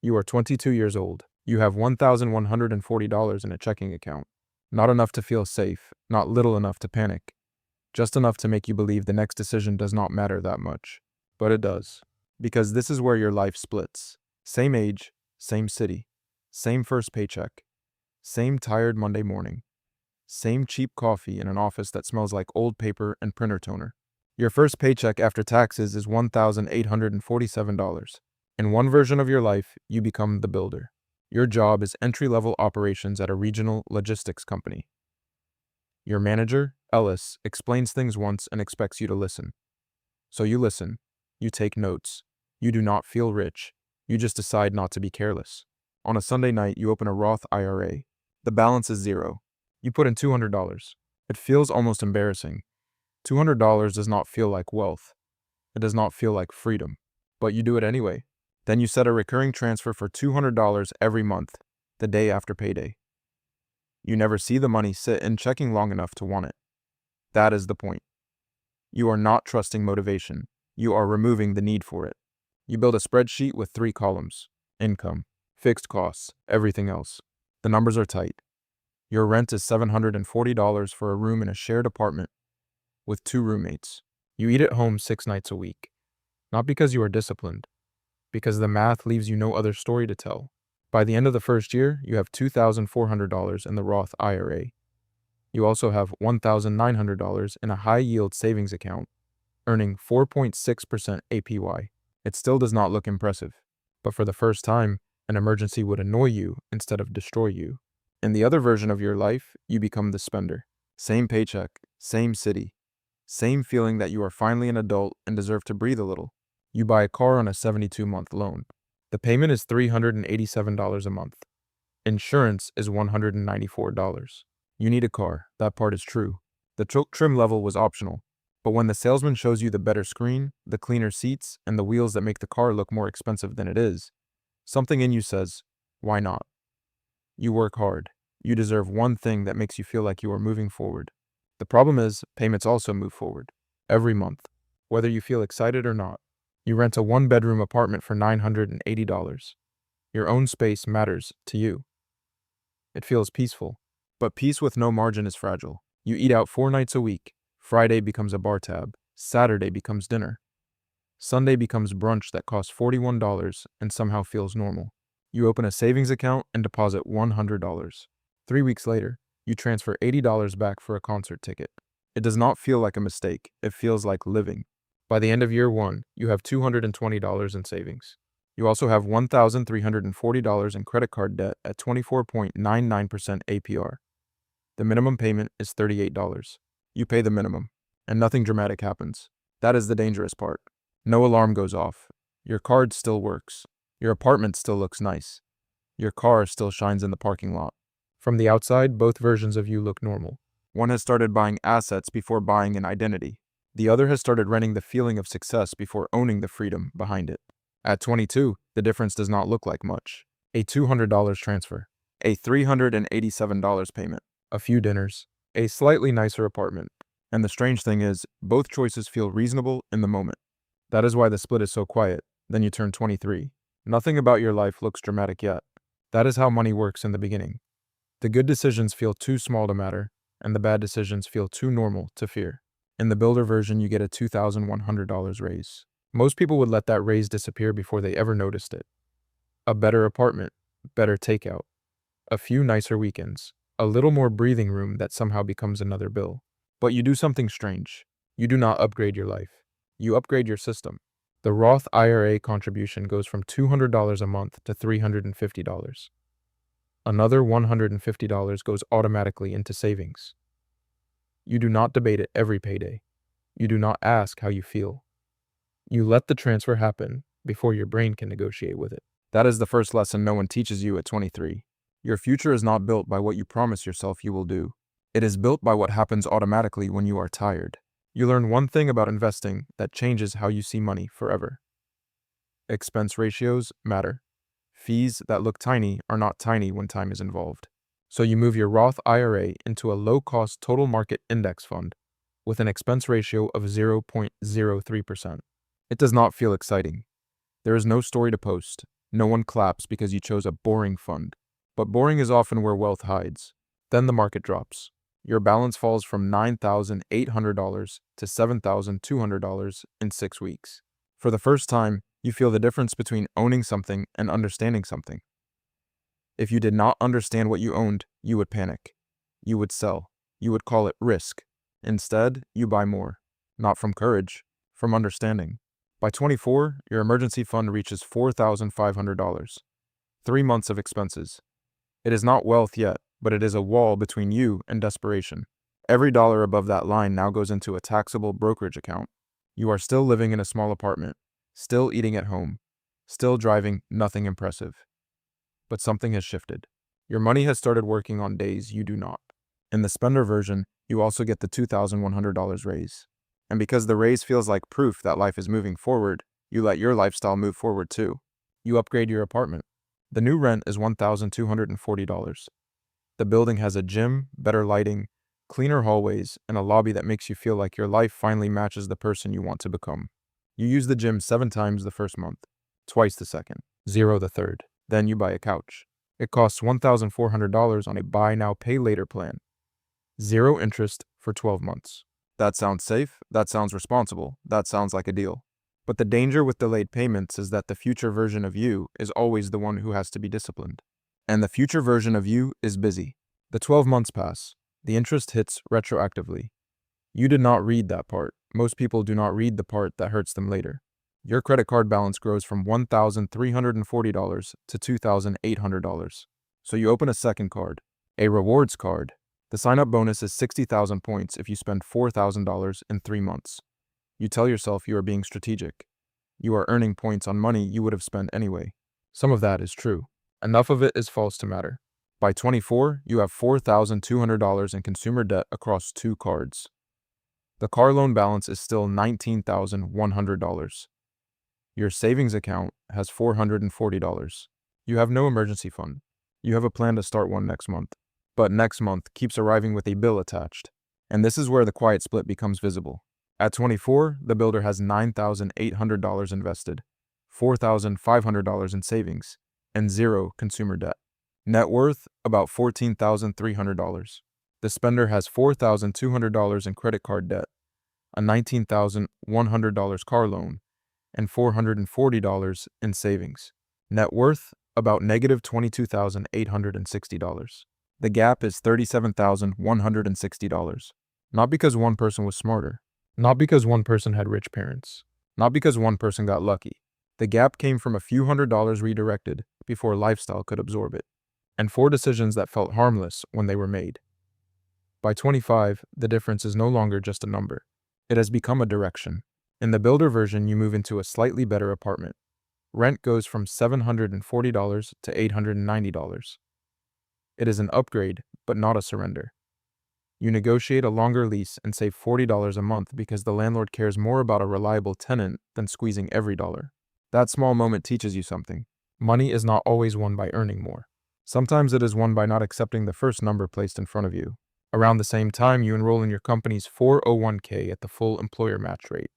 You are 22 years old. You have $1,140 in a checking account. Not enough to feel safe, not little enough to panic. Just enough to make you believe the next decision does not matter that much. But it does. Because this is where your life splits. Same age, same city, same first paycheck, same tired Monday morning, same cheap coffee in an office that smells like old paper and printer toner. Your first paycheck after taxes is $1,847. In one version of your life, you become the builder. Your job is entry-level operations at a regional logistics company. Your manager, Ellis, explains things once and expects you to listen. So you listen. You take notes. You do not feel rich. You just decide not to be careless. On a Sunday night, you open a Roth IRA. The balance is zero. You put in $200. It feels almost embarrassing. $200 does not feel like wealth. It does not feel like freedom. But you do it anyway. Then you set a recurring transfer for $200 every month, the day after payday. You never see the money sit in checking long enough to want it. That is the point. You are not trusting motivation. You are removing the need for it. You build a spreadsheet with 3 columns: income, fixed costs, everything else. The numbers are tight. Your rent is $740 for a room in a shared apartment with 2 roommates. You eat at home 6 nights a week. Not because you are disciplined, because the math leaves you no other story to tell. By the end of the first year, you have $2,400 in the Roth IRA. You also have $1,900 in a high-yield savings account, earning 4.6% APY. It still does not look impressive, but for the first time, an emergency would annoy you instead of destroy you. In the other version of your life, you become the spender. Same paycheck, same city, same feeling that you are finally an adult and deserve to breathe a little. You buy a car on a 72-month loan. The payment is $387 a month. Insurance is $194. You need a car, that part is true. The trim level was optional, but when the salesman shows you the better screen, the cleaner seats, and the wheels that make the car look more expensive than it is, something in you says, why not? You work hard. You deserve one thing that makes you feel like you are moving forward. The problem is, payments also move forward. Every month, whether you feel excited or not. You rent a 1-bedroom apartment for $980. Your own space matters to you. It feels peaceful, but peace with no margin is fragile. You eat out 4 nights a week. Friday becomes a bar tab. Saturday becomes dinner. Sunday becomes brunch that costs $41 and somehow feels normal. You open a savings account and deposit $100. 3 weeks later, you transfer $80 back for a concert ticket. It does not feel like a mistake. It feels like living. By the end of year 1, you have $220 in savings. You also have $1,340 in credit card debt at 24.99% APR. The minimum payment is $38. You pay the minimum, and nothing dramatic happens. That is the dangerous part. No alarm goes off. Your card still works. Your apartment still looks nice. Your car still shines in the parking lot. From the outside, both versions of you look normal. One has started buying assets before buying an identity. The other has started renting the feeling of success before owning the freedom behind it. At 22, the difference does not look like much. A $200 transfer, a $387 payment, a few dinners, a slightly nicer apartment. And the strange thing is, both choices feel reasonable in the moment. That is why the split is so quiet. Then you turn 23. Nothing about your life looks dramatic yet. That is how money works in the beginning. The good decisions feel too small to matter, and the bad decisions feel too normal to fear. In the builder version, you get a $2,100 raise. Most people would let that raise disappear before they ever noticed it. A better apartment, better takeout, a few nicer weekends, a little more breathing room that somehow becomes another bill. But you do something strange. You do not upgrade your life. You upgrade your system. The Roth IRA contribution goes from $200 a month to $350. Another $150 goes automatically into savings. You do not debate it every payday. You do not ask how you feel. You let the transfer happen before your brain can negotiate with it. That is the first lesson no one teaches you at 23. Your future is not built by what you promise yourself you will do. It is built by what happens automatically when you are tired. You learn one thing about investing that changes how you see money forever. Expense ratios matter. Fees that look tiny are not tiny when time is involved. So you move your Roth IRA into a low-cost total market index fund with an expense ratio of 0.03%. It does not feel exciting. There is no story to post, No one claps because you chose a boring fund. But boring is often where wealth hides. Then the market drops. Your balance falls from $9,800 to $7,200 in 6 weeks. For the first time, you feel the difference between owning something and understanding something. If you did not understand what you owned, you would panic. You would sell. You would call it risk. Instead, you buy more. Not from courage, from understanding. By 24, your emergency fund reaches $4,500. 3 months of expenses. It is not wealth yet, but it is a wall between you and desperation. Every dollar above that line now goes into a taxable brokerage account. You are still living in a small apartment, still eating at home, still driving nothing impressive. But something has shifted. Your money has started working on days you do not. In the spender version, you also get the $2,100 raise. And because the raise feels like proof that life is moving forward, you let your lifestyle move forward too. You upgrade your apartment. The new rent is $1,240. The building has a gym, better lighting, cleaner hallways, and a lobby that makes you feel like your life finally matches the person you want to become. You use the gym 7 times the first month, twice the second, 0 the third. Then you buy a couch. It costs $1,400 on a buy now, pay later plan. 0 interest for 12 months. That sounds safe, that sounds responsible, that sounds like a deal. But the danger with delayed payments is that the future version of you is always the one who has to be disciplined. And the future version of you is busy. The 12 months pass. The interest hits retroactively. You did not read that part. Most people do not read the part that hurts them later. Your credit card balance grows from $1,340 to $2,800. So you open a second card, a rewards card. The sign-up bonus is 60,000 points if you spend $4,000 in 3 months. You tell yourself you are being strategic. You are earning points on money you would have spent anyway. Some of that is true. Enough of it is false to matter. By 24, you have $4,200 in consumer debt across 2 cards. The car loan balance is still $19,100. Your savings account has $440. You have no emergency fund. You have a plan to start one next month. But next month keeps arriving with a bill attached. And this is where the quiet split becomes visible. At 24, the builder has $9,800 invested, $4,500 in savings, and 0 consumer debt. Net worth, about $14,300. The spender has $4,200 in credit card debt, a $19,100 car loan, and $440 in savings. Net worth, about negative $22,860. The gap is $37,160. Not because one person was smarter. Not because one person had rich parents. Not because one person got lucky. The gap came from a few $100s redirected before lifestyle could absorb it. And 4 decisions that felt harmless when they were made. By 25, the difference is no longer just a number. It has become a direction. In the builder version, you move into a slightly better apartment. Rent goes from $740 to $890. It is an upgrade, but not a surrender. You negotiate a longer lease and save $40 a month because the landlord cares more about a reliable tenant than squeezing every dollar. That small moment teaches you something. Money is not always won by earning more. Sometimes it is won by not accepting the first number placed in front of you. Around the same time, you enroll in your company's 401k at the full employer match rate.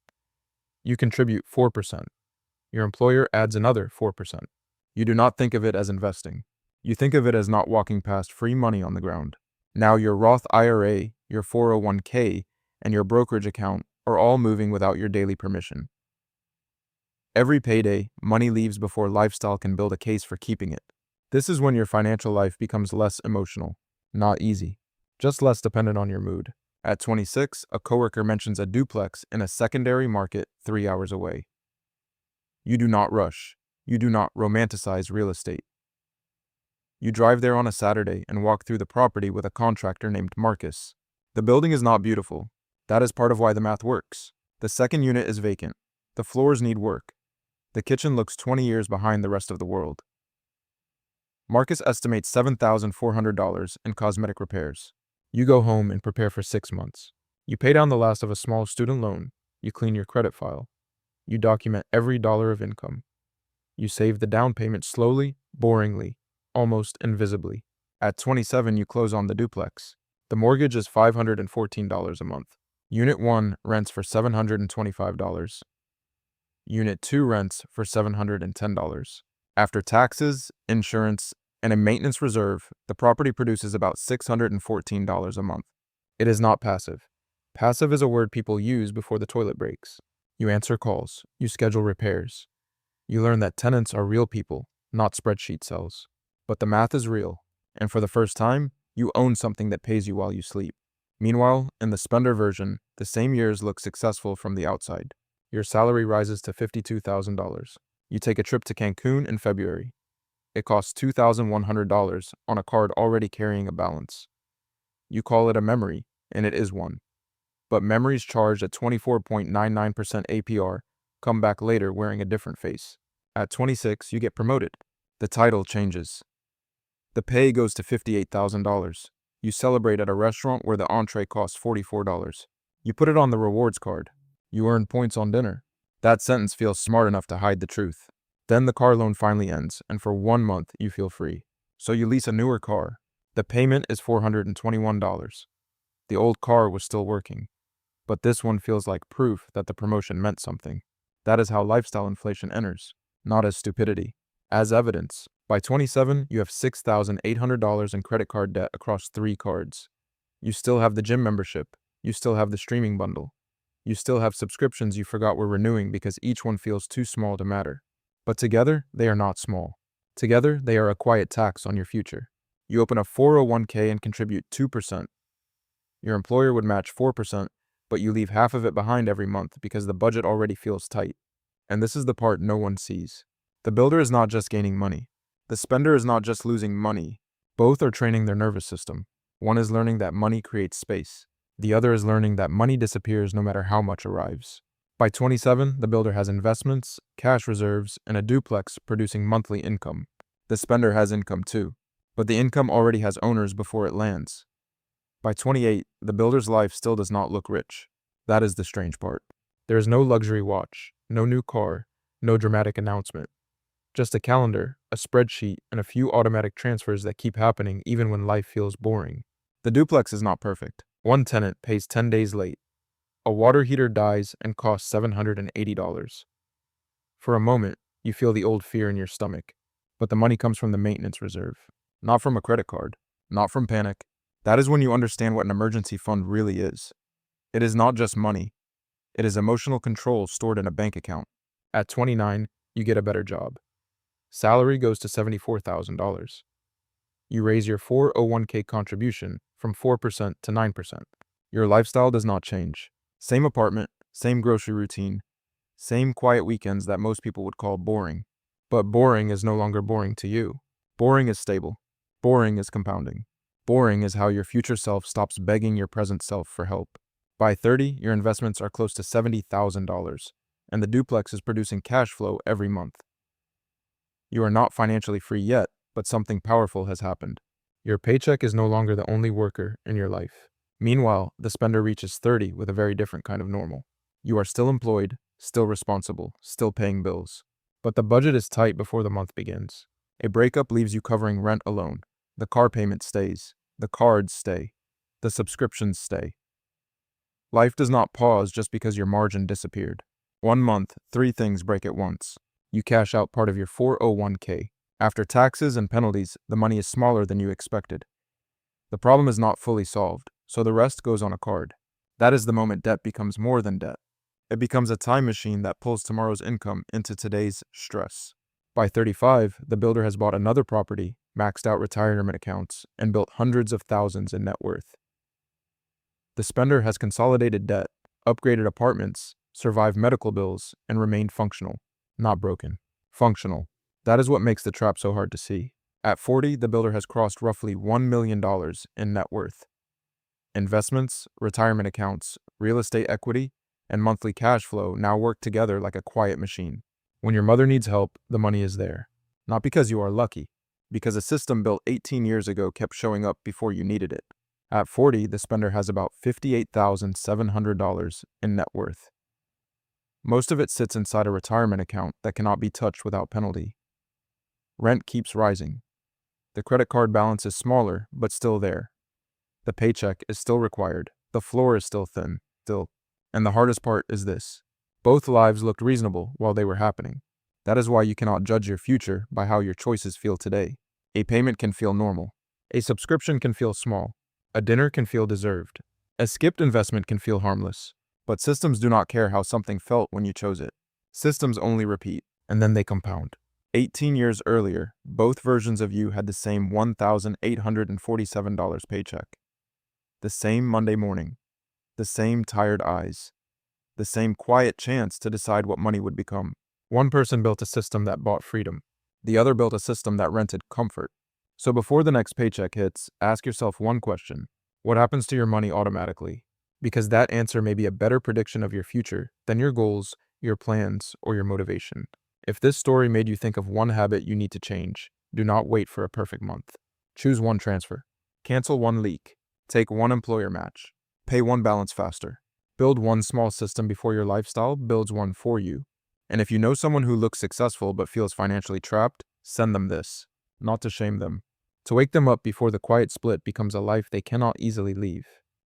You contribute 4%. Your employer adds another 4%. You do not think of it as investing. You think of it as not walking past free money on the ground. Now your Roth IRA, your 401k, and your brokerage account are all moving without your daily permission. Every payday, money leaves before lifestyle can build a case for keeping it. This is when your financial life becomes less emotional, not easy, just less dependent on your mood. At 26, a coworker mentions a duplex in a secondary market 3 hours away. You do not rush. You do not romanticize real estate. You drive there on a Saturday and walk through the property with a contractor named Marcus. The building is not beautiful. That is part of why the math works. The second unit is vacant. The floors need work. The kitchen looks 20 years behind the rest of the world. Marcus estimates $7,400 in cosmetic repairs. You go home and prepare for 6 months. You pay down the last of a small student loan. You clean your credit file. You document every dollar of income. You save the down payment slowly, boringly, almost invisibly. At 27, you close on the duplex. The mortgage is $514 a month. Unit 1 rents for $725. Unit 2 rents for $710. After taxes, insurance, and a maintenance reserve, the property produces about $614 a month. It is not passive. Passive is a word people use before the toilet breaks. You answer calls, you schedule repairs. You learn that tenants are real people, not spreadsheet cells. But the math is real, and for the first time, you own something that pays you while you sleep. Meanwhile, in the spender version, the same years look successful from the outside. Your salary rises to $52,000. You take a trip to Cancun in February. It costs $2,100 on a card already carrying a balance. You call it a memory, and it is one. But memories charged at 24.99% APR come back later wearing a different face. At 26, you get promoted. The title changes. The pay goes to $58,000. You celebrate at a restaurant where the entree costs $44. You put it on the rewards card. You earn points on dinner. That sentence feels smart enough to hide the truth. Then the car loan finally ends, and for 1 month you feel free. So you lease a newer car. The payment is $421. The old car was still working. But this one feels like proof that the promotion meant something. That is how lifestyle inflation enters, not as stupidity, as evidence. By 27, you have $6,800 in credit card debt across 3 cards. You still have the gym membership. You still have the streaming bundle. You still have subscriptions you forgot were renewing because each one feels too small to matter. But together, they are not small. Together, they are a quiet tax on your future. You open a 401k and contribute 2%. Your employer would match 4%, but you leave half of it behind every month because the budget already feels tight. And this is the part no one sees. The builder is not just gaining money. The spender is not just losing money. Both are training their nervous system. One is learning that money creates space. The other is learning that money disappears no matter how much arrives. By 27, the builder has investments, cash reserves, and a duplex producing monthly income. The spender has income too, but the income already has owners before it lands. By 28, the builder's life still does not look rich. That is the strange part. There is no luxury watch, no new car, no dramatic announcement. Just a calendar, a spreadsheet, and a few automatic transfers that keep happening even when life feels boring. The duplex is not perfect. One tenant pays 10 days late. A water heater dies and costs $780. For a moment, you feel the old fear in your stomach, but the money comes from the maintenance reserve, not from a credit card, not from panic. That is when you understand what an emergency fund really is. It is not just money. It is emotional control stored in a bank account. At 29, you get a better job. Salary goes to $74,000. You raise your 401k contribution from 4% to 9%. Your lifestyle does not change. Same apartment, same grocery routine, same quiet weekends that most people would call boring. But boring is no longer boring to you. Boring is stable. Boring is compounding. Boring is how your future self stops begging your present self for help. By 30, your investments are close to $70,000, and the duplex is producing cash flow every month. You are not financially free yet, but something powerful has happened. Your paycheck is no longer the only worker in your life. Meanwhile, the spender reaches 30 with a very different kind of normal. You are still employed, still responsible, still paying bills. But the budget is tight before the month begins. A breakup leaves you covering rent alone. The car payment stays. The cards stay. The subscriptions stay. Life does not pause just because your margin disappeared. 1 month, 3 things break at once. You cash out part of your 401k. After taxes and penalties, the money is smaller than you expected. The problem is not fully solved, so the rest goes on a card. That is the moment debt becomes more than debt. It becomes a time machine that pulls tomorrow's income into today's stress. By 35, the builder has bought another property, maxed out retirement accounts, and built hundreds of thousands in net worth. The spender has consolidated debt, upgraded apartments, survived medical bills, and remained functional, not broken. Functional. That is what makes the trap so hard to see. At 40, the builder has crossed roughly $1 million in net worth. Investments, retirement accounts, real estate equity, and monthly cash flow now work together like a quiet machine. When your mother needs help, the money is there. Not because you are lucky, because a system built 18 years ago kept showing up before you needed it. At 40, the spender has about $58,700 in net worth. Most of it sits inside a retirement account that cannot be touched without penalty. Rent keeps rising. The credit card balance is smaller, but still there. The paycheck is still required. The floor is still thin, still. And the hardest part is this. Both lives looked reasonable while they were happening. That is why you cannot judge your future by how your choices feel today. A payment can feel normal. A subscription can feel small. A dinner can feel deserved. A skipped investment can feel harmless. But systems do not care how something felt when you chose it. Systems only repeat, and then they compound. 18 years earlier, both versions of you had the same $1,847 paycheck. The same Monday morning. The same tired eyes. The same quiet chance to decide what money would become. One person built a system that bought freedom. The other built a system that rented comfort. So before the next paycheck hits, ask yourself one question. What happens to your money automatically? Because that answer may be a better prediction of your future than your goals, your plans, or your motivation. If this story made you think of one habit you need to change, do not wait for a perfect month. Choose one transfer. Cancel one leak. Take one employer match. Pay one balance faster. Build one small system before your lifestyle builds one for you. And if you know someone who looks successful but feels financially trapped, send them this. Not to shame them. To wake them up before the quiet split becomes a life they cannot easily leave.